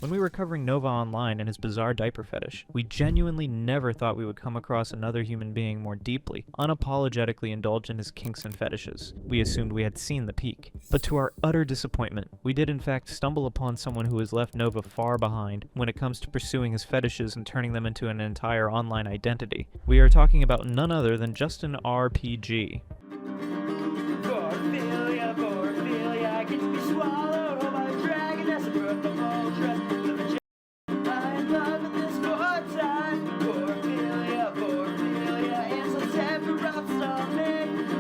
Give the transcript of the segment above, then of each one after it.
When we were covering Nova Online and his bizarre diaper fetish, we genuinely never thought we would come across another human being more deeply, unapologetically indulge in his kinks and fetishes. We assumed we had seen the peak. But to our utter disappointment, we did in fact stumble upon someone who has left Nova far behind when it comes to pursuing his fetishes and turning them into an entire online identity. We are talking about none other than JustinRPG. Vorphilia, get to be swallowed whole by a dragon, that's a birth of all trust. I am loving this wartime. Vorphilia, and so Sephiroth's on me.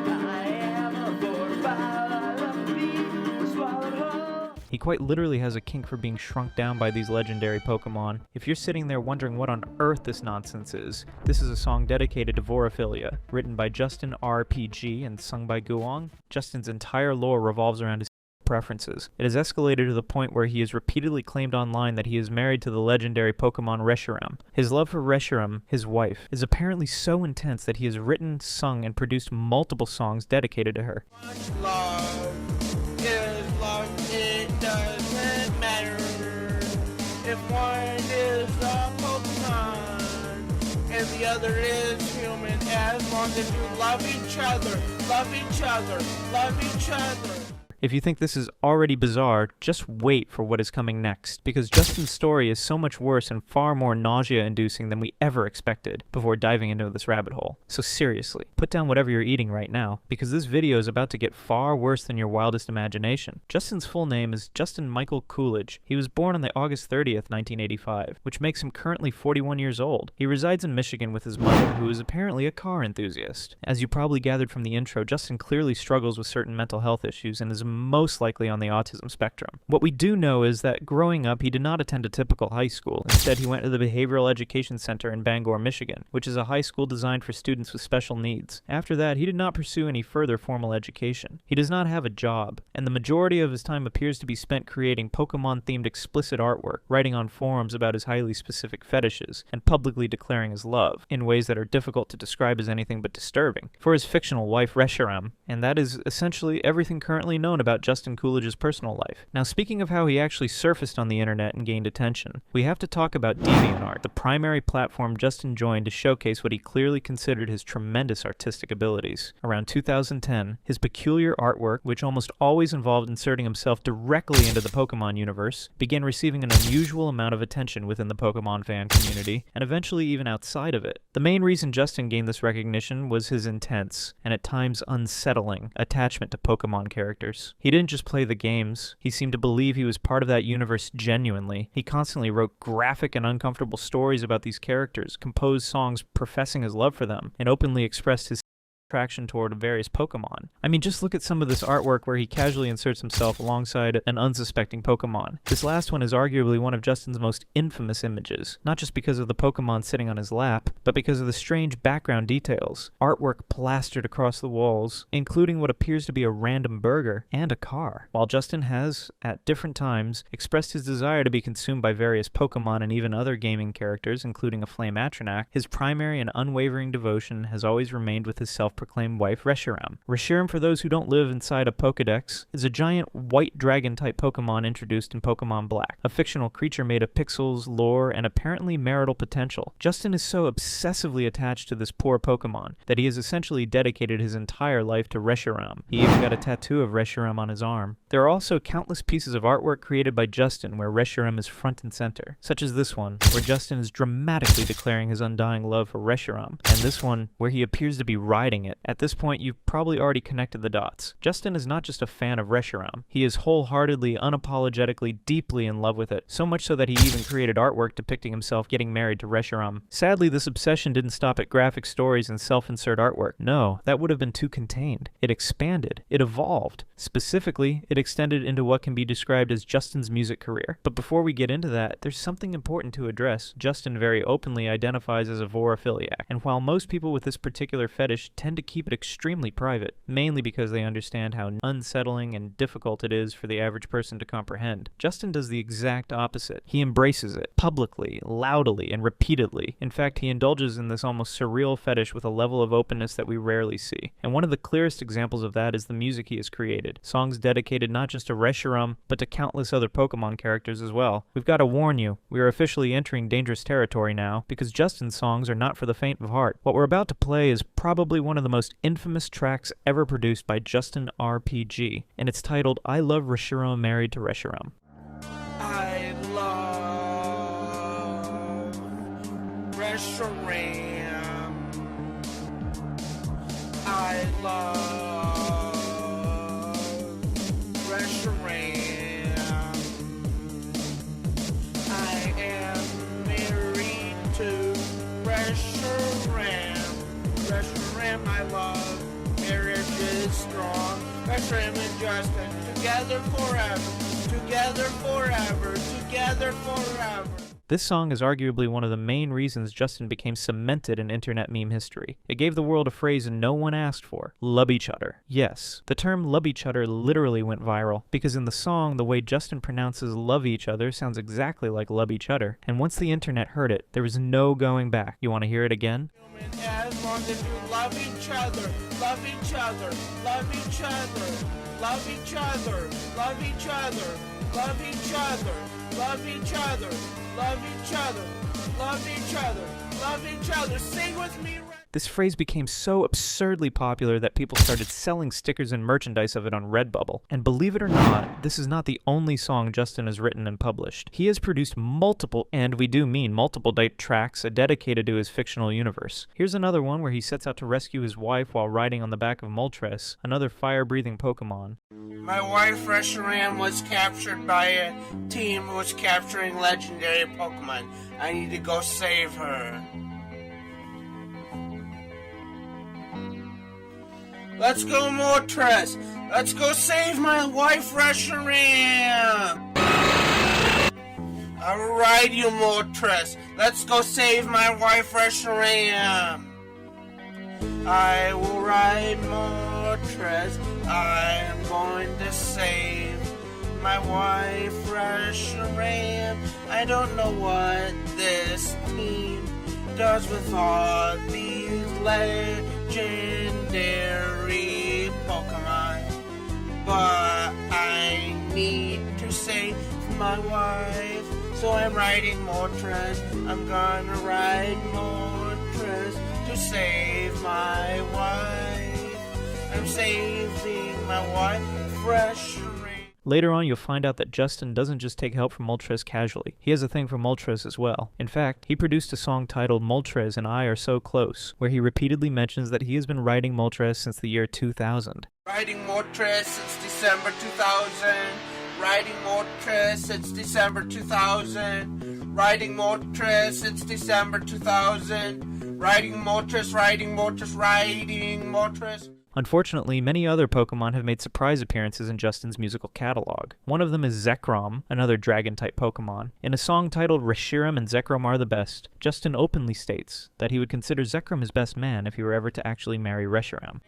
I am a vorphile, I love to be swallowed whole. He quite literally has a kink for being shrunk down by these legendary Pokemon. If you're sitting there wondering what on earth this nonsense is, this is a song dedicated to Vorphilia, written by JustinRPG and sung by Guong. Justin's entire lore revolves around his preferences. It has escalated to the point where he has repeatedly claimed online that he is married to the legendary Pokemon Reshiram. His love for Reshiram, his wife, is apparently so intense that he has written, sung, and produced multiple songs dedicated to her. Love is love, it doesn't matter if one is a Pokemon and the other is human, as long as you love each other, love each other, love each other. If you think this is already bizarre, just wait for what is coming next, because Justin's story is so much worse and far more nausea-inducing than we ever expected before diving into this rabbit hole. So seriously, put down whatever you're eating right now, because this video is about to get far worse than your wildest imagination. Justin's full name is Justin Michael Coolidge. He was born on the August 30th, 1985, which makes him currently 41 years old. He resides in Michigan with his mother, who is apparently a car enthusiast. As you probably gathered from the intro, Justin clearly struggles with certain mental health issues and is most likely on the autism spectrum. What we do know is that growing up, he did not attend a typical high school. Instead, he went to the Behavioral Education Center in Bangor, Michigan, which is a high school designed for students with special needs. After that, he did not pursue any further formal education. He does not have a job, and the majority of his time appears to be spent creating Pokemon-themed explicit artwork, writing on forums about his highly specific fetishes, and publicly declaring his love, in ways that are difficult to describe as anything but disturbing, for his fictional wife Reshiram, and that is essentially everything currently known about Justin Coolidge's personal life. Now, speaking of how he actually surfaced on the internet and gained attention, we have to talk about Deviant Art, the primary platform Justin joined to showcase what he clearly considered his tremendous artistic abilities. Around 2010, his peculiar artwork, which almost always involved inserting himself directly into the Pokemon universe, began receiving an unusual amount of attention within the Pokemon fan community, and eventually even outside of it. The main reason Justin gained this recognition was his intense, and at times unsettling, attachment to Pokemon characters. He didn't just play the games. He seemed to believe he was part of that universe genuinely. He constantly wrote graphic and uncomfortable stories about these characters, composed songs professing his love for them, and openly expressed his attraction toward various Pokemon. I mean, just look at some of this artwork where he casually inserts himself alongside an unsuspecting Pokemon. This last one is arguably one of Justin's most infamous images, not just because of the Pokemon sitting on his lap, but because of the strange background details. Artwork plastered across the walls, including what appears to be a random burger and a car. While Justin has, at different times, expressed his desire to be consumed by various Pokemon and even other gaming characters, including a flame Atronach, his primary and unwavering devotion has always remained with his self-proclaimed wife Reshiram. Reshiram, for those who don't live inside a Pokedex, is a giant white dragon-type Pokemon introduced in Pokemon Black, a fictional creature made of pixels, lore, and apparently marital potential. Justin is so obsessively attached to this poor Pokemon that he has essentially dedicated his entire life to Reshiram. He even got a tattoo of Reshiram on his arm. There are also countless pieces of artwork created by Justin where Reshiram is front and center, such as this one, where Justin is dramatically declaring his undying love for Reshiram, and this one where he appears to be riding it. At this point, you've probably already connected the dots. Justin is not just a fan of Reshiram. He is wholeheartedly, unapologetically, deeply in love with it, so much so that he even created artwork depicting himself getting married to Reshiram. Sadly, this obsession didn't stop at graphic stories and self-insert artwork. No, that would have been too contained. It expanded. It evolved. Specifically, it extended into what can be described as Justin's music career. But before we get into that, there's something important to address. Justin very openly identifies as a Vorephiliac, and while most people with this particular fetish tend tend to keep it extremely private, mainly because they understand how unsettling and difficult it is for the average person to comprehend. Justin does the exact opposite. He embraces it, publicly, loudly, and repeatedly. In fact, he indulges in this almost surreal fetish with a level of openness that we rarely see. And one of the clearest examples of that is the music he has created. Songs dedicated not just to Reshiram, but to countless other Pokemon characters as well. We've got to warn you, we are officially entering dangerous territory now, because Justin's songs are not for the faint of heart. What we're about to play is probably one of the most infamous tracks ever produced by JustinRPG, and it's titled I Love Reshiram Married to Reshiram. I love Reshiram. I love Reshiram. I am married to Reshiram. Reshiram I love. Marriage is strong. Reshiram and Justin together forever. Together forever. Together forever. This song is arguably one of the main reasons Justin became cemented in internet meme history. It gave the world a phrase no one asked for: love each other. Yes, the term love each other literally went viral, because in the song, the way Justin pronounces love each other sounds exactly like love each other, and once the internet heard it, there was no going back. You want to hear it again? As long as you love each other, love each other, love each other, love each other, love each other, love each other, love each other, love each other, love each other, love each other. Sing with me. This phrase became so absurdly popular that people started selling stickers and merchandise of it on Redbubble. And believe it or not, this is not the only song Justin has written and published. He has produced multiple, and we do mean multiple, tracks dedicated to his fictional universe. Here's another one where he sets out to rescue his wife while riding on the back of Moltres, another fire-breathing Pokemon. My wife Reshiram was captured by a team who was capturing legendary Pokemon. I need to go save her. Let's go, Moltres! Let's go save my wife, Reshiram! I will ride you, Moltres. Let's go save my wife, Reshiram. I will ride Moltres. I am going to save my wife, Reshiram. I don't know what this team does with all these legendary Pokemon, but I need to save my wife, so I'm riding Moltres. I'm gonna ride Moltres to save my wife. I'm saving my wife, Reshiram. Later on, you'll find out that Justin doesn't just take help from Moltres casually. He has a thing for Moltres as well. In fact, he produced a song titled Moltres and I Are So Close, where he repeatedly mentions that he has been riding Moltres since the year 2000. Riding Moltres since December 2000. Riding Moltres since December 2000. Riding Moltres since December 2000. Riding Moltres, riding Moltres, riding Moltres. Unfortunately, many other Pokemon have made surprise appearances in Justin's musical catalog. One of them is Zekrom, another dragon-type Pokemon. In a song titled Reshiram and Zekrom Are the Best, Justin openly states that he would consider Zekrom his best man if he were ever to actually marry Reshiram.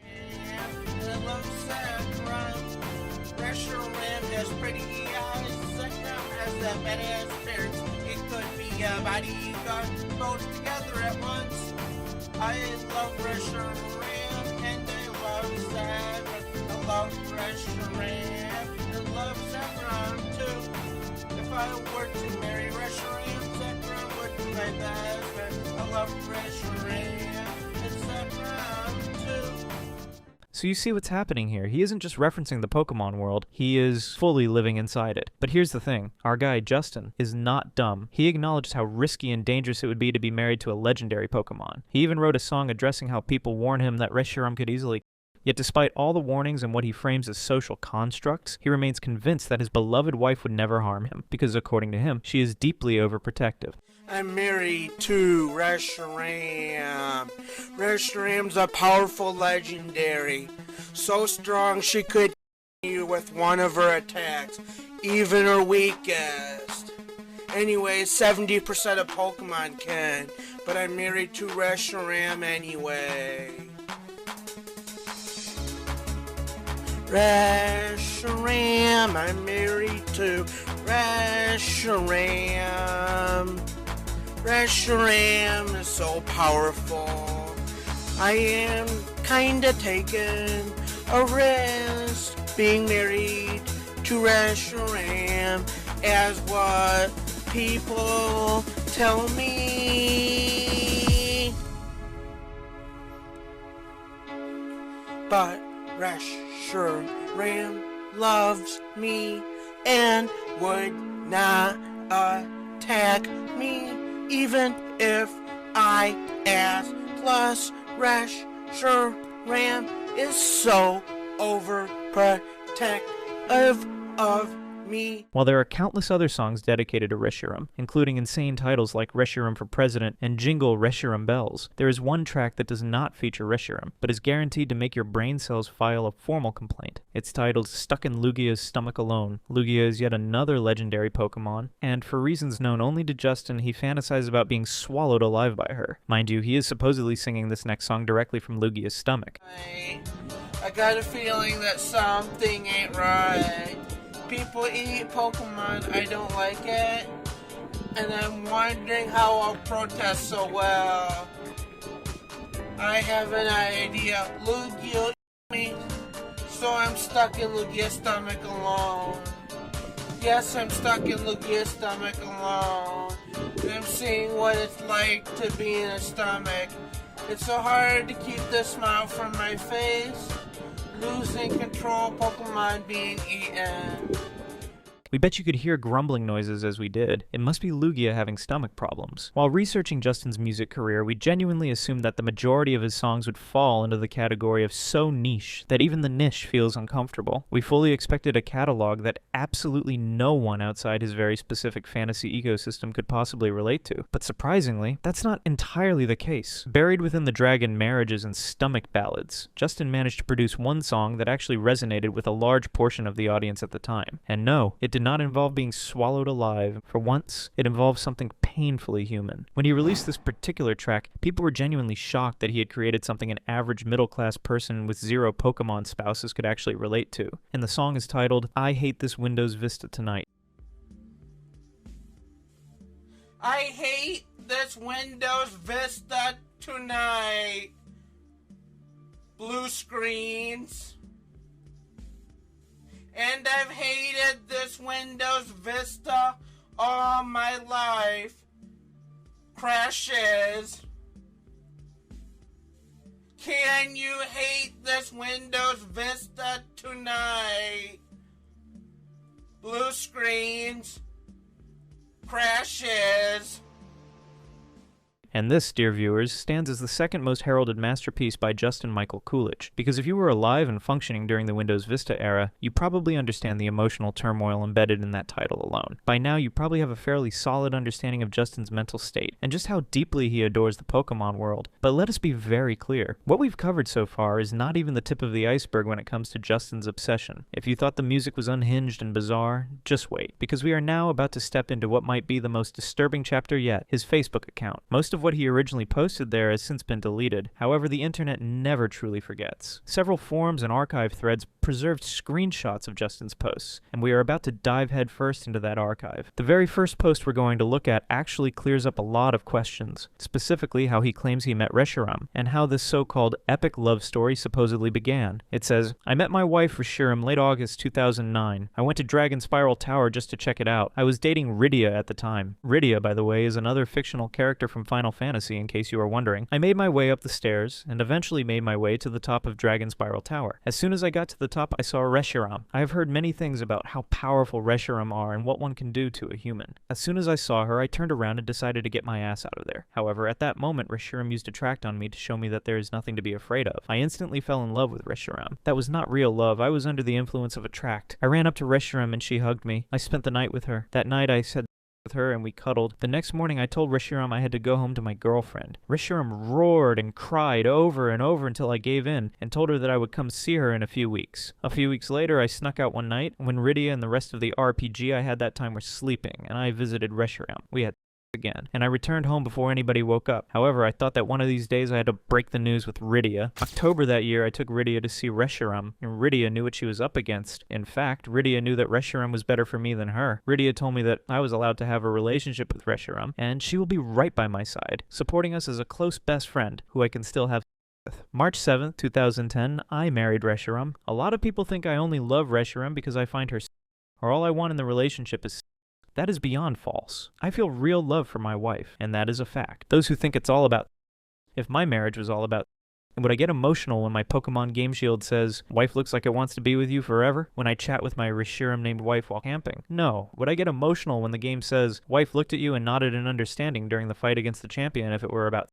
Reshiram has pretty eyes. Zekrom has the badass spirits. It could be a bodyguard both together at once. I love Reshiram and I love Reshiram. I love Zekrom too. If I were to marry Reshiram, Zekrom would be my best friend. I love Reshiram and Zekrom too. So you see what's happening here. He isn't just referencing the Pokemon world, he is fully living inside it. But here's the thing, our guy Justin is not dumb. He acknowledged how risky and dangerous it would be to be married to a legendary Pokemon. He even wrote a song addressing how people warn him that Reshiram could easily. Yet despite all the warnings and what he frames as social constructs, he remains convinced that his beloved wife would never harm him, because according to him, she is deeply overprotective. I'm married to Reshiram. Reshiram's a powerful legendary. So strong she could you with one of her attacks, even her weakest. Anyway, 70% of Pokemon can, but I'm married to Reshiram anyway. Reshiram, I'm married to Reshiram. Reshiram is so powerful. I am kinda taken a risk being married to Reshiram, as what people tell me. But Reshiram loves me and would not attack me even if I ask. Plus, Reshiram is so overprotective of me. While there are countless other songs dedicated to Reshiram, including insane titles like Reshiram for President and Jingle Reshiram Bells, there is one track that does not feature Reshiram, but is guaranteed to make your brain cells file a formal complaint. It's titled Stuck in Lugia's Stomach Alone. Lugia is yet another legendary Pokemon, and for reasons known only to Justin, he fantasizes about being swallowed alive by her. Mind you, he is supposedly singing this next song directly from Lugia's stomach. I got a feeling that something ain't right. People eat Pokemon, I don't like it, and I'm wondering how I'll protest so well. I have an idea. Lugia me, so I'm stuck in Lugia's stomach alone. Yes, I'm stuck in Lugia's stomach alone. And I'm seeing what it's like to be in a stomach. It's so hard to keep the smile from my face. Losing control, Pokemon being eaten. We bet you could hear grumbling noises as we did. It must be Lugia having stomach problems. While researching Justin's music career, we genuinely assumed that the majority of his songs would fall into the category of so niche that even the niche feels uncomfortable. We fully expected a catalog that absolutely no one outside his very specific fantasy ecosystem could possibly relate to. But surprisingly, that's not entirely the case. Buried within the dragon marriages and stomach ballads, Justin managed to produce one song that actually resonated with a large portion of the audience at the time. And no, it did not involve being swallowed alive. For once, it involved something painfully human. When he released this particular track, people were genuinely shocked that he had created something an average middle-class person with 0 Pokemon spouses could actually relate to. And the song is titled, I Hate This Windows Vista Tonight. I hate this Windows Vista tonight. Blue screens. And I've hated this Windows Vista all my life. Crashes. Can you hate this Windows Vista tonight? Blue screens. Crashes. And this, dear viewers, stands as the second most heralded masterpiece by Justin Michael Coolidge, because if you were alive and functioning during the Windows Vista era, you probably understand the emotional turmoil embedded in that title alone. By now, you probably have a fairly solid understanding of Justin's mental state, and just how deeply he adores the Pokemon world. But let us be very clear, what we've covered so far is not even the tip of the iceberg when it comes to Justin's obsession. If you thought the music was unhinged and bizarre, just wait, because we are now about to step into what might be the most disturbing chapter yet, his Facebook account. Most of what he originally posted there has since been deleted. However, the internet never truly forgets. Several forums and archive threads preserved screenshots of Justin's posts, and we are about to dive headfirst into that archive. The very first post we're going to look at actually clears up a lot of questions, specifically how he claims he met Reshiram, and how this so-called epic love story supposedly began. It says, I met my wife Reshiram late August 2009. I went to Dragon Spiral Tower just to check it out. I was dating Rydia at the time. Rydia, by the way, is another fictional character from Final Fantasy, in case you are wondering. I made my way up the stairs, and eventually made my way to the top of Dragon Spiral Tower. As soon as I got to the top, I saw Reshiram. I have heard many things about how powerful Reshiram are and what one can do to a human. As soon as I saw her, I turned around and decided to get my ass out of there. However, at that moment, Reshiram used Attract on me to show me that there is nothing to be afraid of. I instantly fell in love with Reshiram. That was not real love. I was under the influence of Attract. I ran up to Reshiram and she hugged me. I spent the night with her. That night I said with her and we cuddled. The next morning I told Reshiram I had to go home to my girlfriend. Reshiram roared and cried over and over until I gave in and told her that I would come see her in a few weeks. A few weeks later I snuck out one night when Rydia and the rest of the RPG I had that time were sleeping and I visited Reshiram. We had again, and I returned home before anybody woke up. However, I thought that one of these days I had to break the news with Rydia. October that year, I took Rydia to see Reshiram, and Rydia knew what she was up against. In fact, Rydia knew that Reshiram was better for me than her. Rydia told me that I was allowed to have a relationship with Reshiram, and she will be right by my side, supporting us as a close best friend who I can still have with. March 7th, 2010, I married Reshiram. A lot of people think I only love Reshiram because I find her or all I want in the relationship is that is beyond false. I feel real love for my wife, and that is a fact. Those who think it's all about if my marriage was all about would I get emotional when my Pokemon Game Shield says, wife looks like it wants to be with you forever? When I chat with my Reshiram named wife while camping? No. Would I get emotional when the game says, wife looked at you and nodded in understanding during the fight against the champion if it were about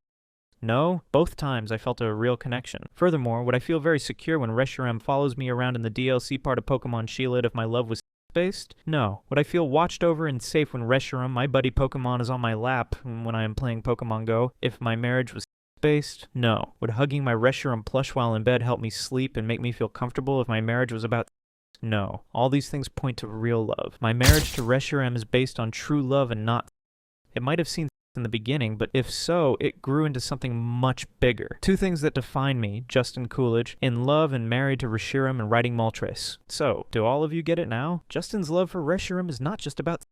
No, both times I felt a real connection. Furthermore, would I feel very secure when Reshiram follows me around in the DLC part of Pokemon Shielded if my love was based? No. Would I feel watched over and safe when Reshiram, my buddy Pokemon, is on my lap when I am playing Pokemon Go if my marriage was based? No. Would hugging my Reshiram plush while in bed help me sleep and make me feel comfortable if my marriage was about No. All these things point to real love. My marriage to Reshiram is based on true love and not It might have seemed in the beginning, but if so, it grew into something much bigger. Two things that define me, Justin Coolidge, in love and married to Reshiram and writing Moltres. So, do all of you get it now? Justin's love for Reshiram is not just about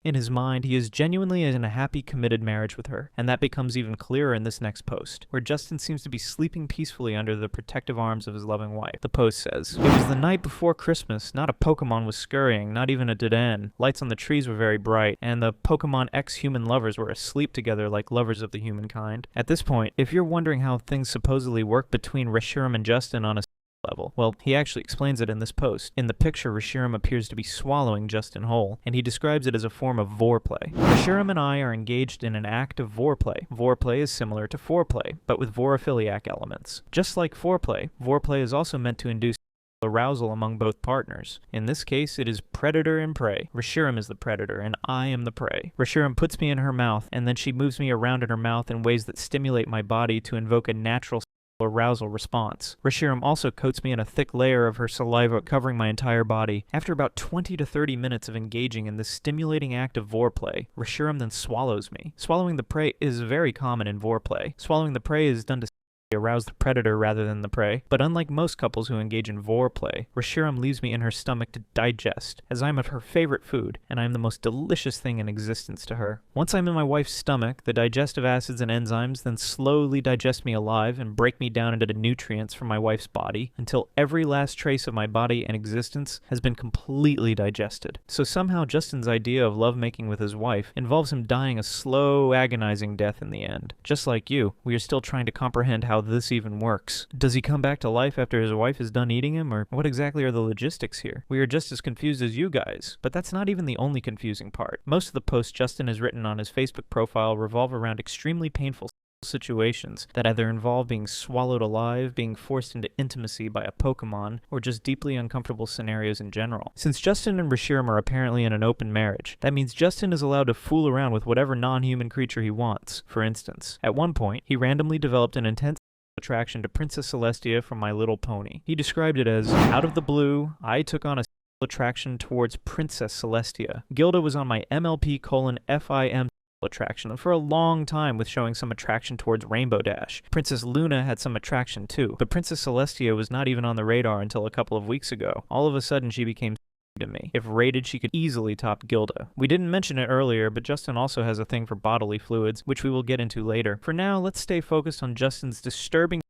in his mind, he is genuinely in a happy, committed marriage with her, and that becomes even clearer in this next post, where Justin seems to be sleeping peacefully under the protective arms of his loving wife. The post says, "It was the night before Christmas. Not a Pokemon was scurrying, not even a Dedan. Lights on the trees were very bright, and the Pokemon ex-human lovers were asleep together like lovers of the humankind." At this point, if you're wondering how things supposedly work between Reshiram and Justin on a level. Well, he actually explains it in this post. In the picture, Reshiram appears to be swallowing Justin whole, and he describes it as a form of Vorplay. Reshiram and I are engaged in an act of Vorplay. Vorplay is similar to foreplay, but with vorophiliac elements. Just like foreplay, Vorplay is also meant to induce arousal among both partners. In this case, it is predator and prey. Reshiram is the predator, and I am the prey. Reshiram puts me in her mouth, and then she moves me around in her mouth in ways that stimulate my body to invoke a natural arousal response. Reshiram also coats me in a thick layer of her saliva covering my entire body. After about 20 to 30 minutes of engaging in this stimulating act of Vorplay, Reshiram then swallows me. Swallowing the prey is very common in Vorplay. Swallowing the prey is done to arouse the predator rather than the prey, but unlike most couples who engage in Vorplay, Reshiram leaves me in her stomach to digest, as I am of her favorite food, and I am the most delicious thing in existence to her. Once I'm in my wife's stomach, the digestive acids and enzymes then slowly digest me alive and break me down into the nutrients from my wife's body until every last trace of my body and existence has been completely digested. So somehow Justin's idea of lovemaking with his wife involves him dying a slow, agonizing death in the end. Just like you, we are still trying to comprehend how this even works. Does he come back to life after his wife is done eating him, or what exactly are the logistics here? We are just as confused as you guys, but that's not even the only confusing part. Most of the posts Justin has written on his Facebook profile revolve around extremely painful situations that either involve being swallowed alive, being forced into intimacy by a Pokemon, or just deeply uncomfortable scenarios in general. Since Justin and Reshiram are apparently in an open marriage, that means Justin is allowed to fool around with whatever non-human creature he wants. For instance, at one point, he randomly developed an intense attraction to Princess Celestia from My Little Pony. He described it as, out of the blue, I took on a attraction towards Princess Celestia. Gilda was on my MLP:FIM attraction for a long time with showing some attraction towards Rainbow Dash. Princess Luna had some attraction too, but Princess Celestia was not even on the radar until a couple of weeks ago. All of a sudden she became to me. If rated, she could easily top Gilda. We didn't mention it earlier, but Justin also has a thing for bodily fluids, which we will get into later. For now, let's stay focused on Justin's disturbing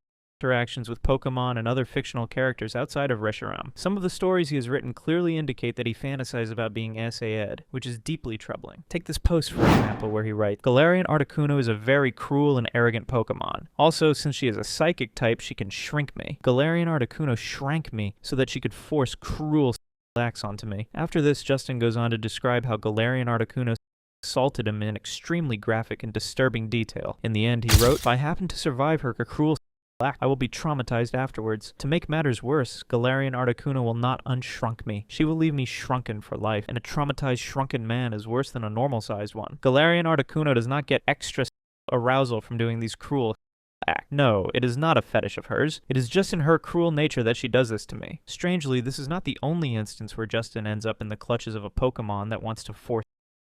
interactions with Pokemon and other fictional characters outside of Reshiram. Some of the stories he has written clearly indicate that he fantasizes about being SA-ed, which is deeply troubling. Take this post, for example, where he writes, Galarian Articuno is a very cruel and arrogant Pokemon. Also, since she is a psychic type, she can shrink me. Galarian Articuno shrank me so that she could force cruel acts onto me. After this, Justin goes on to describe how Galarian Articuno assaulted him in extremely graphic and disturbing detail. In the end, he wrote, if I happen to survive her cruel act, I will be traumatized afterwards. To make matters worse, Galarian Articuno will not unshrunk me. She will leave me shrunken for life, and a traumatized shrunken man is worse than a normal-sized one. Galarian Articuno does not get extra arousal from doing these cruel act. No, it is not a fetish of hers. It is just in her cruel nature that she does this to me. Strangely, this is not the only instance where Justin ends up in the clutches of a Pokemon that wants to force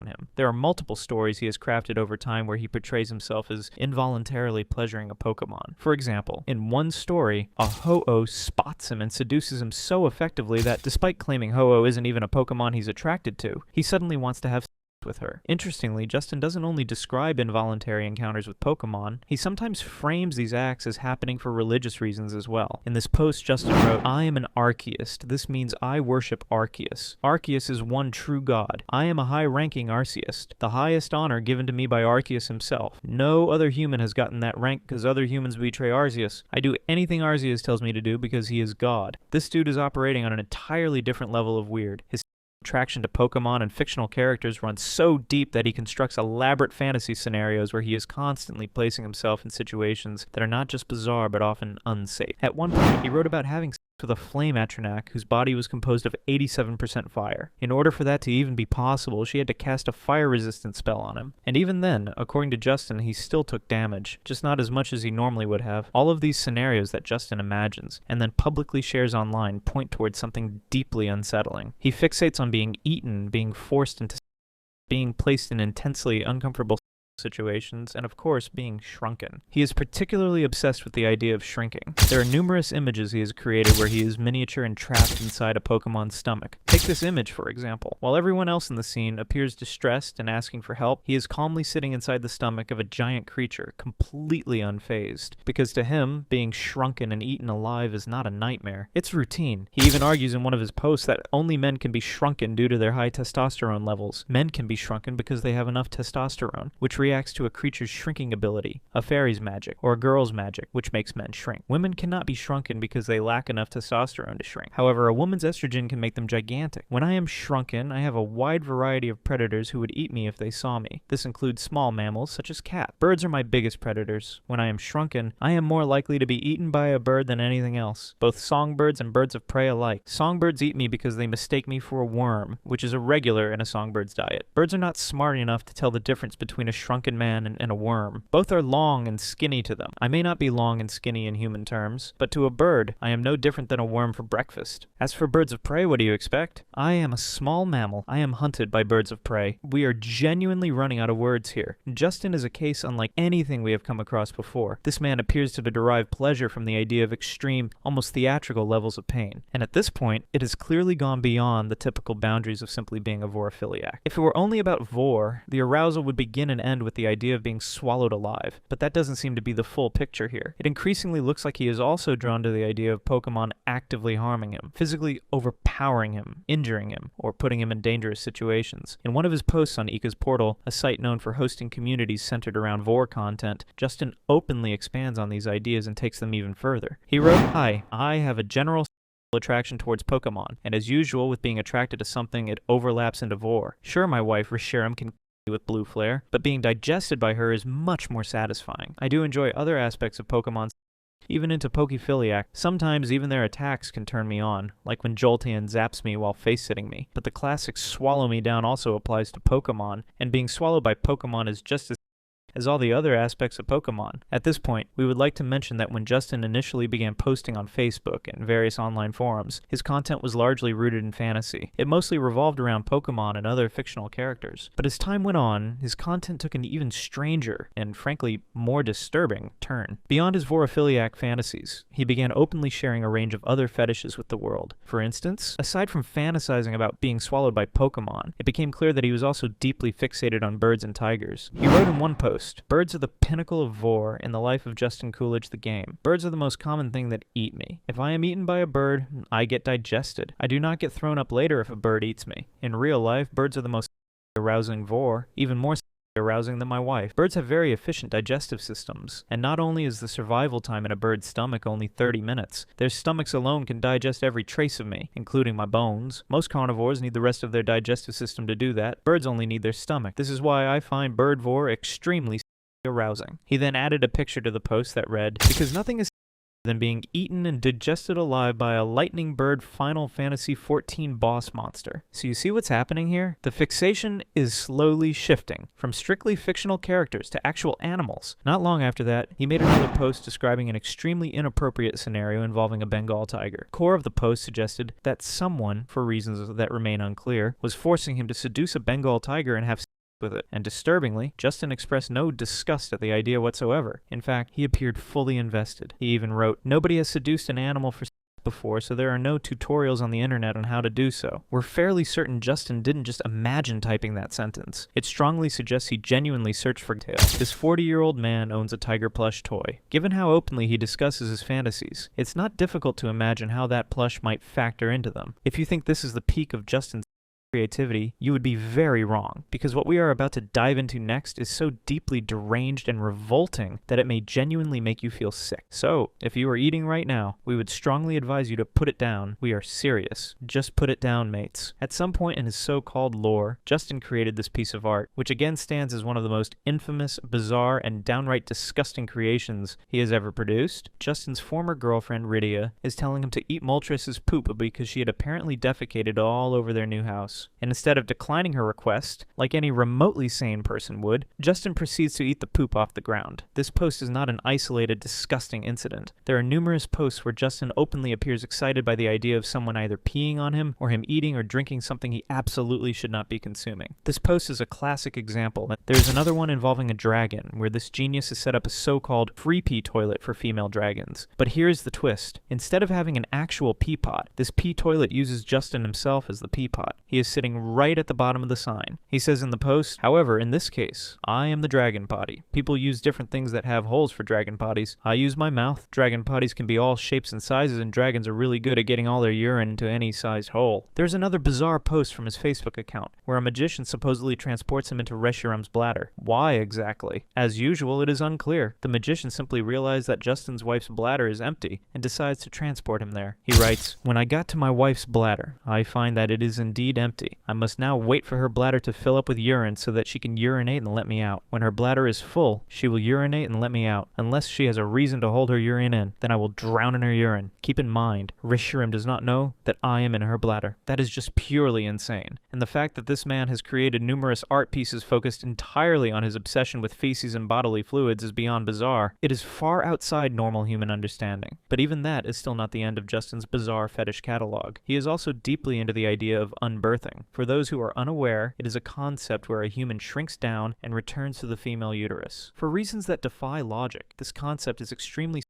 him. There are multiple stories he has crafted over time where he portrays himself as involuntarily pleasuring a Pokemon. For example, in one story, a Ho-Oh spots him and seduces him so effectively that, despite claiming Ho-Oh isn't even a Pokemon he's attracted to, he suddenly wants to have with her. Interestingly, Justin doesn't only describe involuntary encounters with Pokemon, he sometimes frames these acts as happening for religious reasons as well. In this post, Justin wrote, "I am an Arceus. This means I worship Arceus. Arceus is one true god. I am a high-ranking Arceus, the highest honor given to me by Arceus himself. No other human has gotten that rank because other humans betray Arceus. I do anything Arceus tells me to do because he is God." This dude is operating on an entirely different level of weird. His attraction to Pokemon and fictional characters runs so deep that he constructs elaborate fantasy scenarios where he is constantly placing himself in situations that are not just bizarre but often unsafe. At one point, he wrote about having sex with a flame Atronac whose body was composed of 87% fire. In order for that to even be possible, she had to cast a fire-resistant spell on him. And even then, according to Justin, he still took damage, just not as much as he normally would have. All of these scenarios that Justin imagines, and then publicly shares online, point towards something deeply unsettling. He fixates on being eaten, being forced into being placed in intensely uncomfortable situations, and of course, being shrunken. He is particularly obsessed with the idea of shrinking. There are numerous images he has created where he is miniature and trapped inside a Pokemon's stomach. Take this image, for example. While everyone else in the scene appears distressed and asking for help, he is calmly sitting inside the stomach of a giant creature, completely unfazed. Because to him, being shrunken and eaten alive is not a nightmare. It's routine. He even argues in one of his posts that only men can be shrunken due to their high testosterone levels. Men can be shrunken because they have enough testosterone, which reacts to a creature's shrinking ability, a fairy's magic, or a girl's magic, which makes men shrink. Women cannot be shrunken because they lack enough testosterone to shrink. However, a woman's estrogen can make them gigantic. When I am shrunken, I have a wide variety of predators who would eat me if they saw me. This includes small mammals, such as cats. Birds are my biggest predators. When I am shrunken, I am more likely to be eaten by a bird than anything else, both songbirds and birds of prey alike. Songbirds eat me because they mistake me for a worm, which is irregular in a songbird's diet. Birds are not smart enough to tell the difference between a shrunken man and a worm. Both are long and skinny to them. I may not be long and skinny in human terms, but to a bird, I am no different than a worm for breakfast. As for birds of prey, what do you expect? I am a small mammal. I am hunted by birds of prey. We are genuinely running out of words here. Justin is a case unlike anything we have come across before. This man appears to derive pleasure from the idea of extreme, almost theatrical levels of pain. And at this point, it has clearly gone beyond the typical boundaries of simply being a vorophiliac. If it were only about Vore, the arousal would begin and end with the idea of being swallowed alive, but that doesn't seem to be the full picture here. It increasingly looks like he is also drawn to the idea of Pokemon actively harming him, physically overpowering him, injuring him, or putting him in dangerous situations. In one of his posts on Ika's Portal, a site known for hosting communities centered around Vore content, Justin openly expands on these ideas and takes them even further. He wrote, "Hi, I have a general attraction towards Pokemon, and as usual with being attracted to something, it overlaps into Vore. Sure, my wife Reshiram can with Blue Flare, but being digested by her is much more satisfying. I do enjoy other aspects of Pokemon, even into Pokephiliac. Sometimes even their attacks can turn me on, like when Jolteon zaps me while face-sitting me. But the classic swallow me down also applies to Pokemon, and being swallowed by Pokemon is just as all the other aspects of Pokemon." At this point, we would like to mention that when Justin initially began posting on Facebook and various online forums, his content was largely rooted in fantasy. It mostly revolved around Pokemon and other fictional characters. But as time went on, his content took an even stranger, and frankly, more disturbing, turn. Beyond his vorophiliac fantasies, he began openly sharing a range of other fetishes with the world. For instance, aside from fantasizing about being swallowed by Pokemon, it became clear that he was also deeply fixated on birds and tigers. He wrote in one post, "Birds are the pinnacle of Vore in the life of Justin Coolidge the game. Birds are the most common thing that eat me. If I am eaten by a bird, I get digested. I do not get thrown up later if a bird eats me. In real life, birds are the most arousing Vore, even more arousing than my wife. Birds have very efficient digestive systems, and not only is the survival time in a bird's stomach only 30 minutes, their stomachs alone can digest every trace of me, including my bones. Most carnivores need the rest of their digestive system to do that. Birds only need their stomach. This is why I find bird Vore extremely arousing." He then added a picture to the post that read, "Because nothing is than being eaten and digested alive by a lightning bird Final Fantasy XIV boss monster. So you see what's happening here? The fixation is slowly shifting from strictly fictional characters to actual animals. Not long after that, he made another post describing an extremely inappropriate scenario involving a Bengal tiger. Core of the post suggested that someone, for reasons that remain unclear, was forcing him to seduce a Bengal tiger and have with it, and disturbingly, Justin expressed no disgust at the idea whatsoever. In fact, he appeared fully invested. He even wrote, "Nobody has seduced an animal for before, so there are no tutorials on the internet on how to do so." We're fairly certain Justin didn't just imagine typing that sentence. It strongly suggests he genuinely searched for details. This 40-year-old man owns a tiger plush toy. Given how openly he discusses his fantasies, it's not difficult to imagine how that plush might factor into them. If you think this is the peak of Justin's creativity, you would be very wrong, because what we are about to dive into next is so deeply deranged and revolting that it may genuinely make you feel sick. So, if you are eating right now, we would strongly advise you to put it down. We are serious. Just put it down, mates. At some point in his so-called lore, Justin created this piece of art, which again stands as one of the most infamous, bizarre, and downright disgusting creations he has ever produced. Justin's former girlfriend, Rydia, is telling him to eat Moltres' poop because she had apparently defecated all over their new house. And instead of declining her request, like any remotely sane person would, Justin proceeds to eat the poop off the ground. This post is not an isolated, disgusting incident. There are numerous posts where Justin openly appears excited by the idea of someone either peeing on him or him eating or drinking something he absolutely should not be consuming. This post is a classic example. There's another one involving a dragon, where this genius has set up a so-called free pee toilet for female dragons. But here's the twist. Instead of having an actual pee pot, this pee toilet uses Justin himself as the pee pot. He is sitting right at the bottom of the sign. He says in the post, "However, in this case, I am the dragon potty. People use different things that have holes for dragon potties. I use my mouth. Dragon potties can be all shapes and sizes, and dragons are really good at getting all their urine into any sized hole." There's another bizarre post from his Facebook account, where a magician supposedly transports him into Reshiram's bladder. Why exactly? As usual, it is unclear. The magician simply realized that Justin's wife's bladder is empty, and decides to transport him there. He writes, "When I got to my wife's bladder, I find that it is indeed empty. I must now wait for her bladder to fill up with urine so that she can urinate and let me out. When her bladder is full, she will urinate and let me out. Unless she has a reason to hold her urine in, then I will drown in her urine. Keep in mind, Reshiram does not know that I am in her bladder." That is just purely insane. And the fact that this man has created numerous art pieces focused entirely on his obsession with feces and bodily fluids is beyond bizarre. It is far outside normal human understanding. But even that is still not the end of Justin's bizarre fetish catalog. He is also deeply into the idea of unbirthing. For those who are unaware, it is a concept where a human shrinks down and returns to the female uterus. For reasons that defy logic, this concept is extremely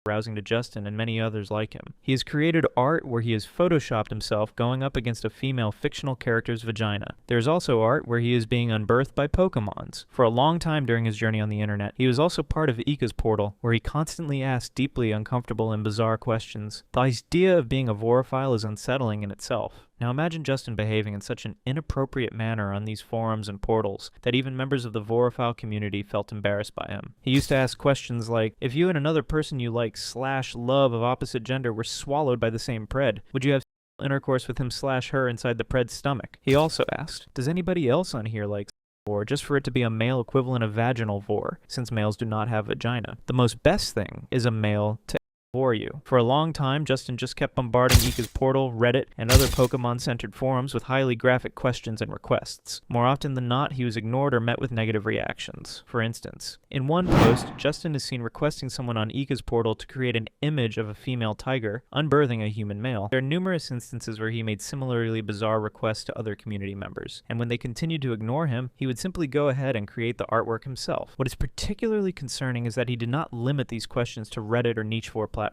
arousing to Justin and many others like him. He has created art where he has photoshopped himself going up against a female fictional character's vagina. There's also art where he is being unbirthed by Pokémons. For a long time during his journey on the internet, he was also part of Ika's portal, where he constantly asked deeply uncomfortable and bizarre questions. The idea of being a Vorephile is unsettling in itself. Now imagine Justin behaving in such an inappropriate manner on these forums and portals that even members of the Vorephile community felt embarrassed by him. He used to ask questions like, if you and another person you like / love of opposite gender were swallowed by the same pred, would you have intercourse with him / her inside the pred's stomach? He also asked, does anybody else on here like Vore just for it to be a male equivalent of vaginal Vore, since males do not have vagina? The most best thing is a male to Vore you. For a long time, Justin just kept bombarding Ika's portal, Reddit, and other Pokemon-centered forums with highly graphic questions and requests. More often than not, he was ignored or met with negative reactions. For instance, in one post, Justin is seen requesting someone on Ika's portal to create an image of a female tiger, unbirthing a human male. There are numerous instances where he made similarly bizarre requests to other community members, and when they continued to ignore him, he would simply go ahead and create the artwork himself. What is particularly concerning is that he did not limit these questions to Reddit or niche Vore platforms.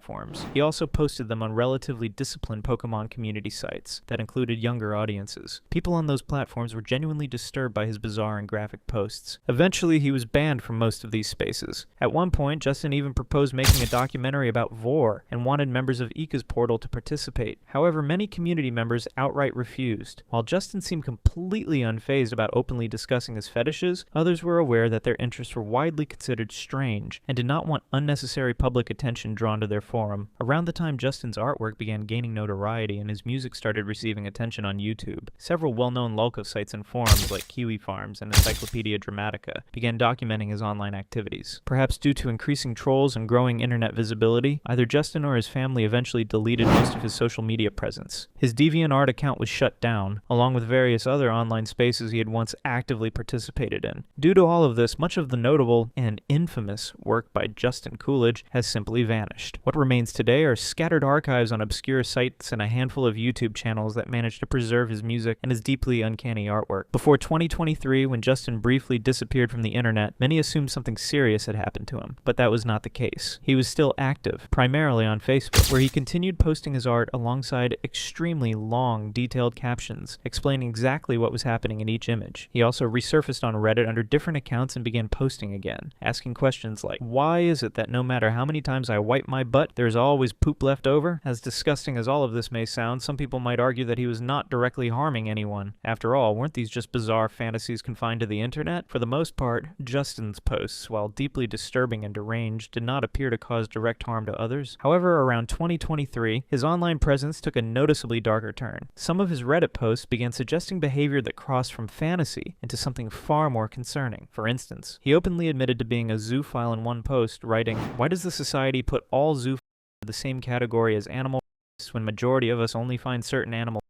He also posted them on relatively disciplined Pokemon community sites that included younger audiences. People on those platforms were genuinely disturbed by his bizarre and graphic posts. Eventually, he was banned from most of these spaces. At one point, Justin even proposed making a documentary about Vore and wanted members of Ika's portal to participate. However, many community members outright refused. While Justin seemed completely unfazed about openly discussing his fetishes, others were aware that their interests were widely considered strange and did not want unnecessary public attention drawn to their forum. Around the time Justin's artwork began gaining notoriety and his music started receiving attention on YouTube, several well-known local sites and forums like Kiwi Farms and Encyclopedia Dramatica began documenting his online activities. Perhaps due to increasing trolls and growing internet visibility, either Justin or his family eventually deleted most of his social media presence. His Deviant Art account was shut down, along with various other online spaces he had once actively participated in. Due to all of this, much of the notable and infamous work by Justin Coolidge has simply vanished. What remains today are scattered archives on obscure sites and a handful of YouTube channels that managed to preserve his music and his deeply uncanny artwork. Before 2023, when Justin briefly disappeared from the internet, many assumed something serious had happened to him, but that was not the case. He was still active, primarily on Facebook, where he continued posting his art alongside extremely long, detailed captions explaining exactly what was happening in each image. He also resurfaced on Reddit under different accounts and began posting again, asking questions like, why is it that no matter how many times I wipe my butt, there's always poop left over? As disgusting as all of this may sound, some people might argue that he was not directly harming anyone. After all, weren't these just bizarre fantasies confined to the internet? For the most part, Justin's posts, while deeply disturbing and deranged, did not appear to cause direct harm to others. However, around 2023, his online presence took a noticeably darker turn. Some of his Reddit posts began suggesting behavior that crossed from fantasy into something far more concerning. For instance, he openly admitted to being a zoophile in one post, writing, "Why does the society put all zoophiles in the same category as animal rights when majority of us only find certain animals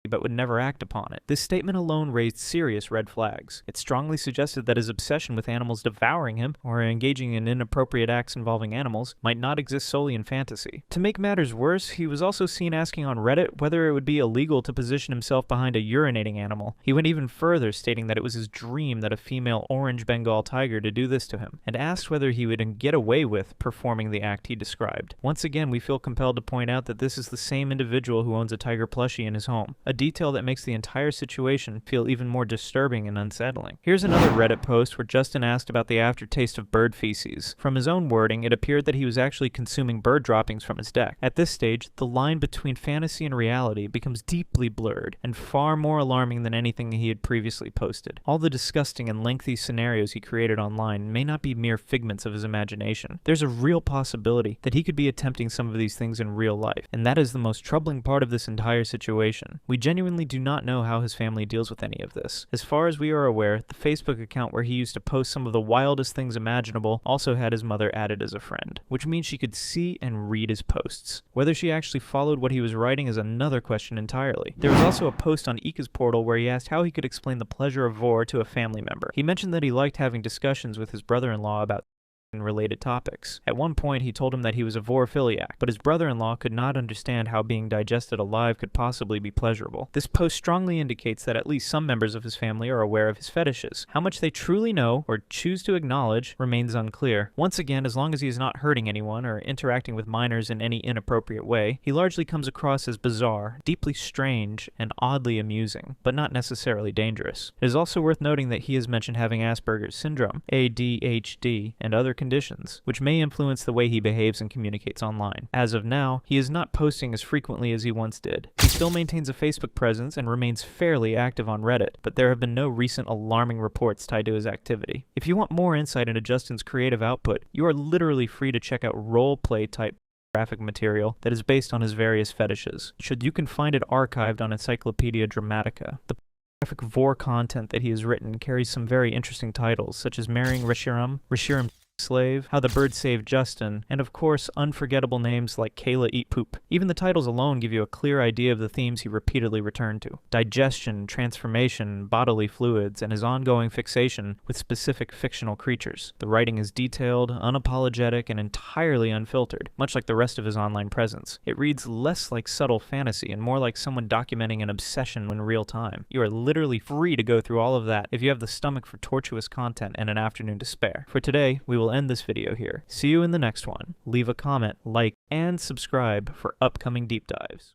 but would never act upon it?" This statement alone raised serious red flags. It strongly suggested that his obsession with animals devouring him, or engaging in inappropriate acts involving animals, might not exist solely in fantasy. To make matters worse, he was also seen asking on Reddit whether it would be illegal to position himself behind a urinating animal. He went even further, stating that it was his dream that a female orange Bengal tiger to do this to him, and asked whether he would get away with performing the act he described. Once again, we feel compelled to point out that this is the same individual who owns a tiger plushie in his home, a detail that makes the entire situation feel even more disturbing and unsettling. Here's another Reddit post where Justin asked about the aftertaste of bird feces. From his own wording, it appeared that he was actually consuming bird droppings from his deck. At this stage, the line between fantasy and reality becomes deeply blurred and far more alarming than anything he had previously posted. All the disgusting and lengthy scenarios he created online may not be mere figments of his imagination. There's a real possibility that he could be attempting some of these things in real life, and that is the most troubling part of this entire situation. We genuinely do not know how his family deals with any of this. As far as we are aware, the Facebook account where he used to post some of the wildest things imaginable also had his mother added as a friend, which means she could see and read his posts. Whether she actually followed what he was writing is another question entirely. There was also a post on Ika's portal where he asked how he could explain the pleasure of Vore to a family member. He mentioned that he liked having discussions with his brother-in-law about related topics. At one point, he told him that he was a vorophiliac, but his brother-in-law could not understand how being digested alive could possibly be pleasurable. This post strongly indicates that at least some members of his family are aware of his fetishes. How much they truly know or choose to acknowledge remains unclear. Once again, as long as he is not hurting anyone or interacting with minors in any inappropriate way, he largely comes across as bizarre, deeply strange, and oddly amusing, but not necessarily dangerous. It is also worth noting that he has mentioned having Asperger's syndrome, ADHD, and other conditions, which may influence the way he behaves and communicates online. As of now, he is not posting as frequently as he once did. He still maintains a Facebook presence and remains fairly active on Reddit, but there have been no recent alarming reports tied to his activity. If you want more insight into Justin's creative output, you are literally free to check out roleplay type graphic material that is based on his various fetishes. You can find it archived on Encyclopedia Dramatica. The graphic Vore content that he has written carries some very interesting titles, such as Marrying Reshiram, Reshiram Slave, How the Bird Saved Justin, and of course, unforgettable names like Kayla Eat Poop. Even the titles alone give you a clear idea of the themes he repeatedly returned to: digestion, transformation, bodily fluids, and his ongoing fixation with specific fictional creatures. The writing is detailed, unapologetic, and entirely unfiltered, much like the rest of his online presence. It reads less like subtle fantasy and more like someone documenting an obsession in real time. You are literally free to go through all of that if you have the stomach for tortuous content and an afternoon to spare. For today, we will end this video here. See you in the next one. Leave a comment, like, and subscribe for upcoming deep dives.